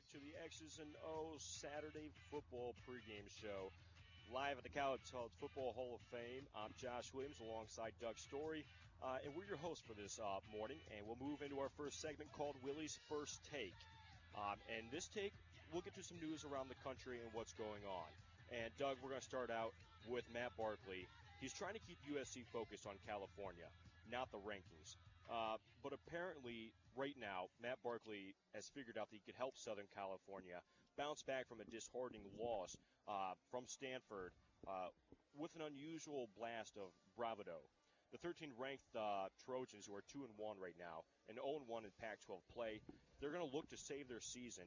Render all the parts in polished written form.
to the X's and O's Saturday football pregame show. Live at the College Football Hall of Fame, I'm Josh Williams alongside Doug Story, and we're your hosts for this morning, and we'll move into our first segment called Willy's First Take. And this take, we'll get to some news around the country and what's going on. And Doug, we're going to start out with Matt Barkley. He's trying to keep USC focused on California, not the rankings. But apparently, right now, Matt Barkley has figured out that he could help Southern California bounce back from a disheartening loss from Stanford with an unusual blast of bravado. The 13th-ranked Trojans, who are 2-1 right now, and 0-1 in Pac-12 play, they're going to look to save their season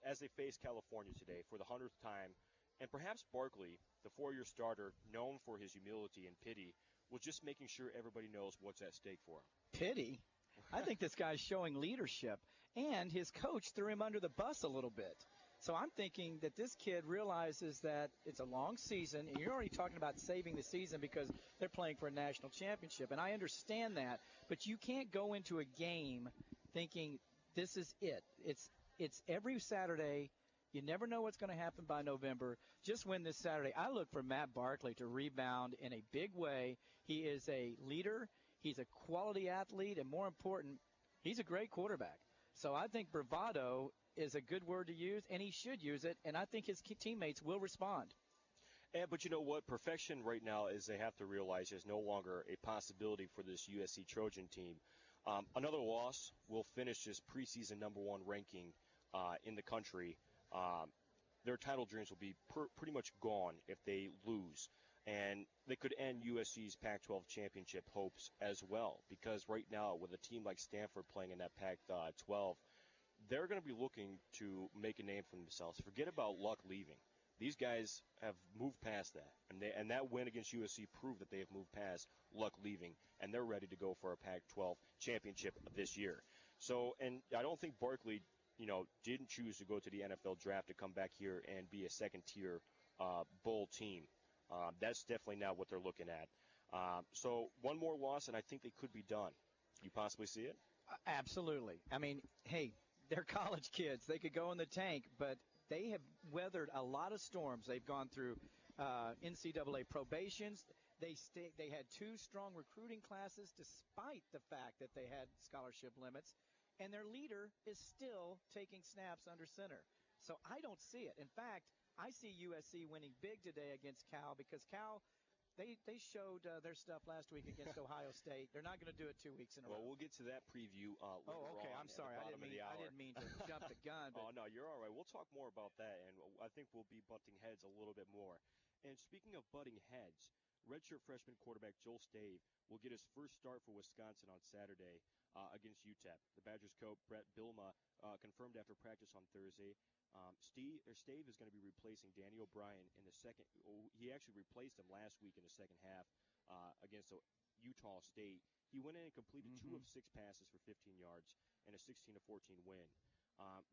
as they face California today for the 100th time. And perhaps Barkley, the four-year starter, known for his humility and pity, was just making sure everybody knows what's at stake for him. Pity? I think this guy's showing leadership, and his coach threw him under the bus a little bit. So I'm thinking that this kid realizes that it's a long season, and you're already talking about saving the season because they're playing for a national championship, and I understand that, but you can't go into a game thinking this is it. It's every Saturday. You never know what's going to happen by November. Just win this Saturday. I look for Matt Barkley to rebound in a big way. He is a leader. He's a quality athlete, and more important, he's a great quarterback. So I think bravado is a good word to use, and he should use it, and I think his teammates will respond. But you know what? Perfection right now is they have to realize is no longer a possibility for this USC Trojan team. Another loss will finish this preseason number one ranking in the country. Their title dreams will be pretty much gone if they lose. And they could end USC's Pac-12 championship hopes as well, because right now with a team like Stanford playing in that Pac-12, they're going to be looking to make a name for themselves. Forget about Luck leaving. These guys have moved past that, and that win against USC proved that they have moved past Luck leaving, and they're ready to go for a Pac-12 championship this year. So, and I don't think Barkley, didn't choose to go to the NFL draft to come back here and be a second-tier bowl team. That's definitely not what they're looking at. So one more loss, and I think they could be done. You possibly see it? Absolutely. I mean, hey, they're college kids. They could go in the tank, but they have weathered a lot of storms. They've gone through NCAA probations. They had two strong recruiting classes despite the fact that they had scholarship limits. And their leader is still taking snaps under center. So I don't see it. In fact, I see USC winning big today against Cal because Cal, they showed their stuff last week against Ohio State. They're not going to do it 2 weeks in a row. Well, we'll get to that preview later okay. on. I'm sorry. I didn't mean to jump the gun. But... Oh, no, you're all right. We'll talk more about that, and I think we'll be butting heads a little bit more. And speaking of butting heads, redshirt freshman quarterback Joel Stave will get his first start for Wisconsin on Saturday against UTEP. The Badgers coach Brett Bielema confirmed after practice on Thursday. Stave is going to be replacing Danny O'Brien in the second. He actually replaced him last week in the second half against Utah State. He went in and completed 2 of 6 passes for 15 yards and a 16-14 win.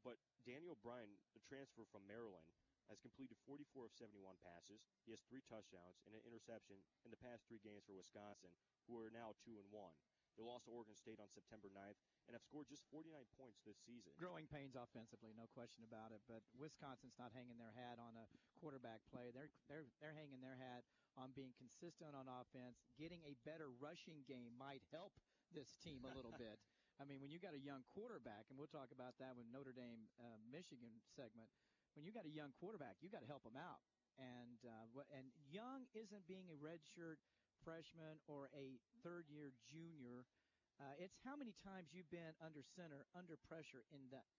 But Danny O'Brien, the transfer from Maryland, has completed 44 of 71 passes. He has 3 touchdowns and an interception in the past 3 games for Wisconsin, who are now 2-1. They lost to Oregon State on September 9th and have scored just 49 points this season. Growing pains offensively, no question about it. But Wisconsin's not hanging their hat on a quarterback play. They're hanging their hat on being consistent on offense. Getting a better rushing game might help this team a little bit. I mean, when you got a young quarterback, and we'll talk about that with Notre Dame, Michigan segment. When you got a young quarterback, you got to help him out. And young isn't being a redshirt freshman or a third-year junior. It's how many times you've been under center, under pressure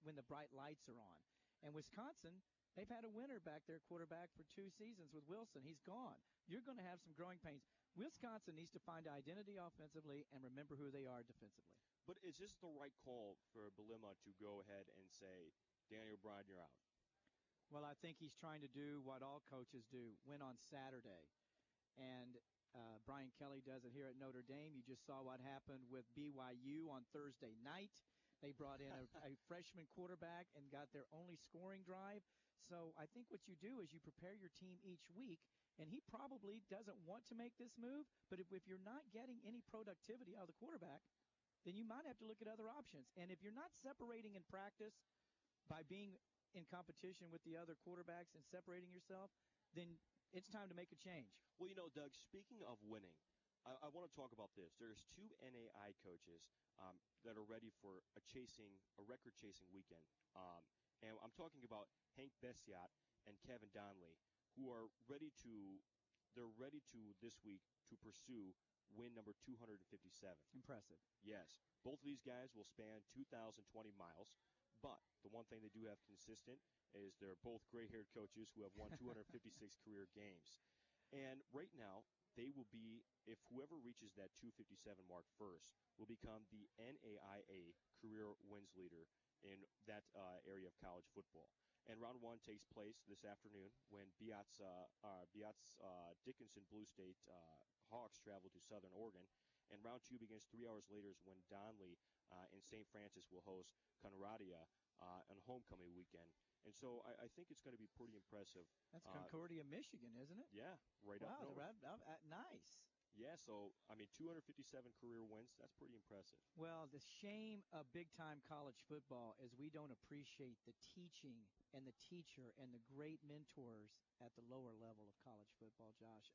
when the bright lights are on. And Wisconsin, they've had a winner back there, quarterback, for 2 seasons with Wilson. He's gone. You're going to have some growing pains. Wisconsin needs to find identity offensively and remember who they are defensively. But is this the right call for Bielema to go ahead and say, Danny O'Brien, you're out? Well, I think he's trying to do what all coaches do, win on Saturday. And Brian Kelly does it here at Notre Dame. You just saw what happened with BYU on Thursday night. They brought in a freshman quarterback and got their only scoring drive. So I think what you do is you prepare your team each week, and he probably doesn't want to make this move, but if you're not getting any productivity out of the quarterback, then you might have to look at other options. And if you're not separating in practice, by being in competition with the other quarterbacks and separating yourself, then it's time to make a change. Well, Doug, speaking of winning, I want to talk about this. There's two NAI coaches that are ready for a record-chasing weekend. And I'm talking about Hank Bessiat and Kevin Donnelly, who are ready to this week to pursue win number 257. Impressive. Yes. Both of these guys will span 2,020 miles, but the one thing they do have consistent is they're both gray-haired coaches who have won 256 career games. And right now, they will be, if whoever reaches that 257 mark first, will become the NAIA career wins leader in that area of college football. And round one takes place this afternoon when Beats Dickinson Blue State Hawks travel to Southern Oregon. And round two begins 3 hours later when Donley in St. Francis will host Concordia on homecoming weekend. And so I think it's going to be pretty impressive. That's Concordia, Michigan, isn't it? Yeah, right up north. Wow, nice. Yeah, so, 257 career wins, that's pretty impressive. Well, the shame of big-time college football is we don't appreciate the teaching and the teacher and the great mentors at the lower level of college football, Josh.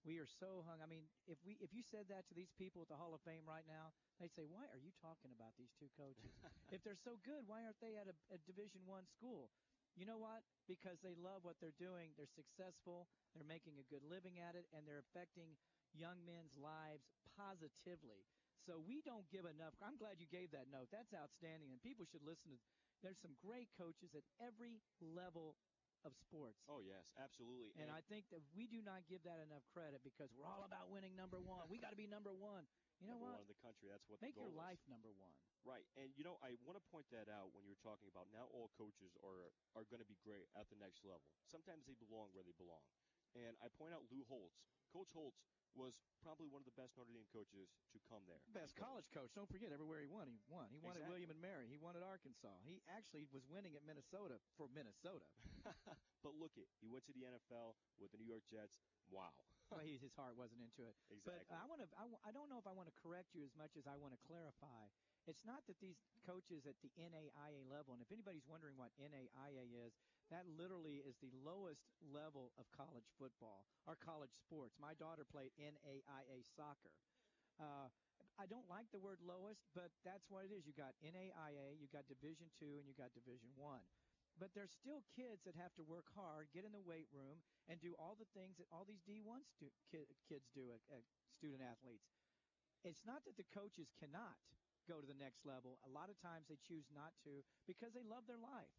We are so hung. If you said that to these people at the Hall of Fame right now, they'd say, why are you talking about these two coaches? If they're so good, why aren't they at a Division I school? You know what? Because they love what they're doing. They're successful. They're making a good living at it, and they're affecting young men's lives positively. So we don't give enough. I'm glad you gave that note. That's outstanding, and people should listen to. There's some great coaches at every level of sports. Oh, yes, absolutely. And I think that we do not give that enough credit because we're all about winning number one. We got to be number one. You know number what? One in the country. That's what Make the goal your life is. number one. Right. And, I want to point that out when you're talking about now all coaches are going to be great at the next level. Sometimes they belong where they belong. And I point out Lou Holtz. Coach Holtz was probably one of the best Notre Dame coaches to come there. Best college coach. Don't forget, everywhere he won, he won. He won exactly. at William & Mary. He won at Arkansas. He actually was winning at Minnesota for Minnesota. But look it. He went to the NFL with the New York Jets. Wow. Well, his heart wasn't into it. Exactly. But I don't know if I want to correct you as much as I want to clarify. It's not that these coaches at the NAIA level, and if anybody's wondering what NAIA is, that literally is the lowest level of college football or college sports. My daughter played NAIA soccer. I don't like the word lowest, but that's what it is. You got NAIA, you got Division II, and you got Division I. But there's still kids that have to work hard, get in the weight room, and do all the things that all these D1 kids do at student athletes. It's not that the coaches cannot go to the next level. A lot of times they choose not to because they love their life.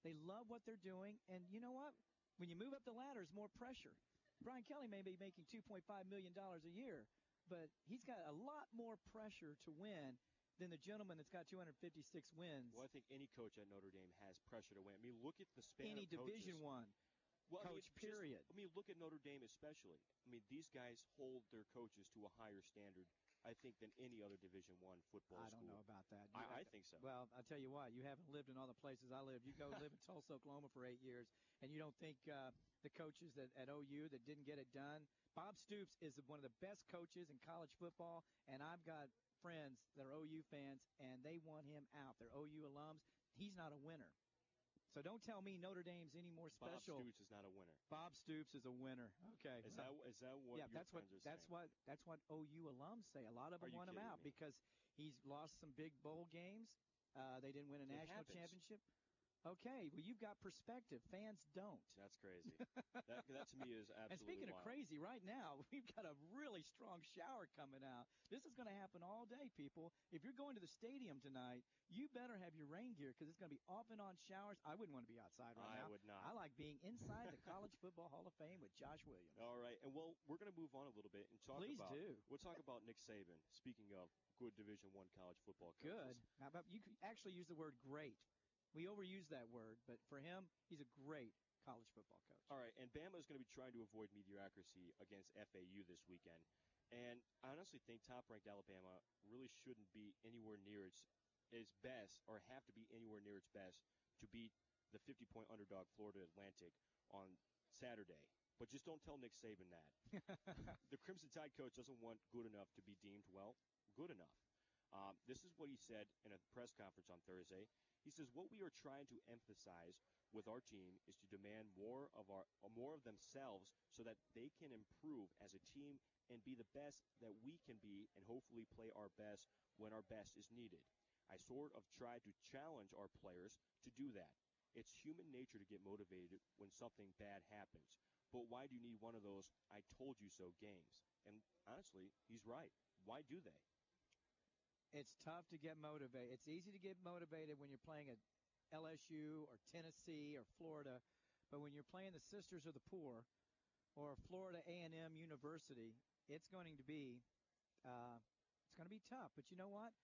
They love what they're doing, and you know what? When you move up the ladder, there's more pressure. Brian Kelly may be making $2.5 million a year, but he's got a lot more pressure to win than the gentleman that's got 256 wins. Well, I think any coach at Notre Dame has pressure to win. I mean, look at the span any of coaches. Division I coach, period. Look at Notre Dame especially. I mean, these guys hold their coaches to a higher standard, I think, than any other Division I football school. I don't know about that. I think so. Well, I'll tell you what. You haven't lived in all the places I lived. You go live in Tulsa, Oklahoma for 8 years, and you don't think the coaches at OU that didn't get it done. Bob Stoops is one of the best coaches in college football, and I've got friends that are OU fans, and they want him out. They're OU alums. He's not a winner. So don't tell me Notre Dame's any more special. Bob Stoops is not a winner. Bob Stoops is a winner. Okay. Is that what your friends are saying? That's what OU alums say. A lot of them want him out because he's lost some big bowl games. They didn't win a national championship. Okay, well, you've got perspective. Fans don't. That's crazy. that to me is absolutely And speaking wild. of crazy, right now, we've got a really strong shower coming out. This is going to happen all day, people. If you're going to the stadium tonight, you better have your rain gear because it's going to be off and on showers. I wouldn't want to be outside right now. I would not. I like being inside the College Football Hall of Fame with Josh Williams. All right, and we're going to move on a little bit and talk Please about. do. We'll talk about Nick Saban. Speaking of good Division I college football coaches. Good. How about you could actually use the word great. We overuse that word, but for him, he's a great college football coach. All right, and Bama is going to be trying to avoid mediocrity against FAU this weekend. And I honestly think top-ranked Alabama really shouldn't be anywhere near its best or have to be anywhere near its best to beat the 50-point underdog Florida Atlantic on Saturday. But just don't tell Nick Saban that. The Crimson Tide coach doesn't want good enough to be deemed, well, good enough. This is what he said in a press conference on Thursday. He says, what we are trying to emphasize with our team is to demand more of themselves so that they can improve as a team and be the best that we can be and hopefully play our best when our best is needed. I sort of try to challenge our players to do that. It's human nature to get motivated when something bad happens. But why do you need one of those I told you so games? And honestly, he's right. Why do they? It's tough to get motivated. It's easy to get motivated when you're playing at LSU or Tennessee or Florida, but when you're playing the Sisters of the Poor or Florida A&M University, it's going to be tough. But you know what?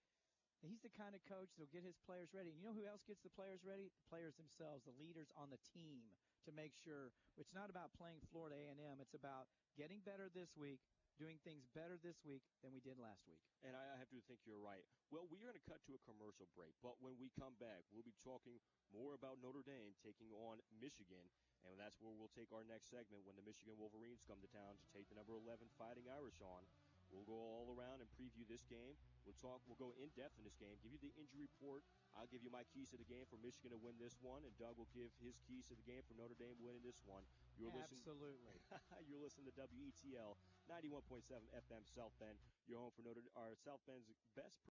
He's the kind of coach that'll get his players ready. And you know who else gets the players ready? The players themselves, the leaders on the team, to make sure it's not about playing Florida A&M. It's about getting better this week, doing things better this week than we did last week. And I have to think you're right. Well, we're going to cut to a commercial break, but when we come back, we'll be talking more about Notre Dame taking on Michigan, and that's where we'll take our next segment when the Michigan Wolverines come to town to take the number 11 Fighting Irish on. We'll go all around and preview this game. We'll go in depth in this game, give you the injury report. I'll give you my keys to the game for Michigan to win this one, and Doug will give his keys to the game for Notre Dame winning this one. Absolutely. You're listening to WETL 91.7 FM South Bend. You're home for South Bend's best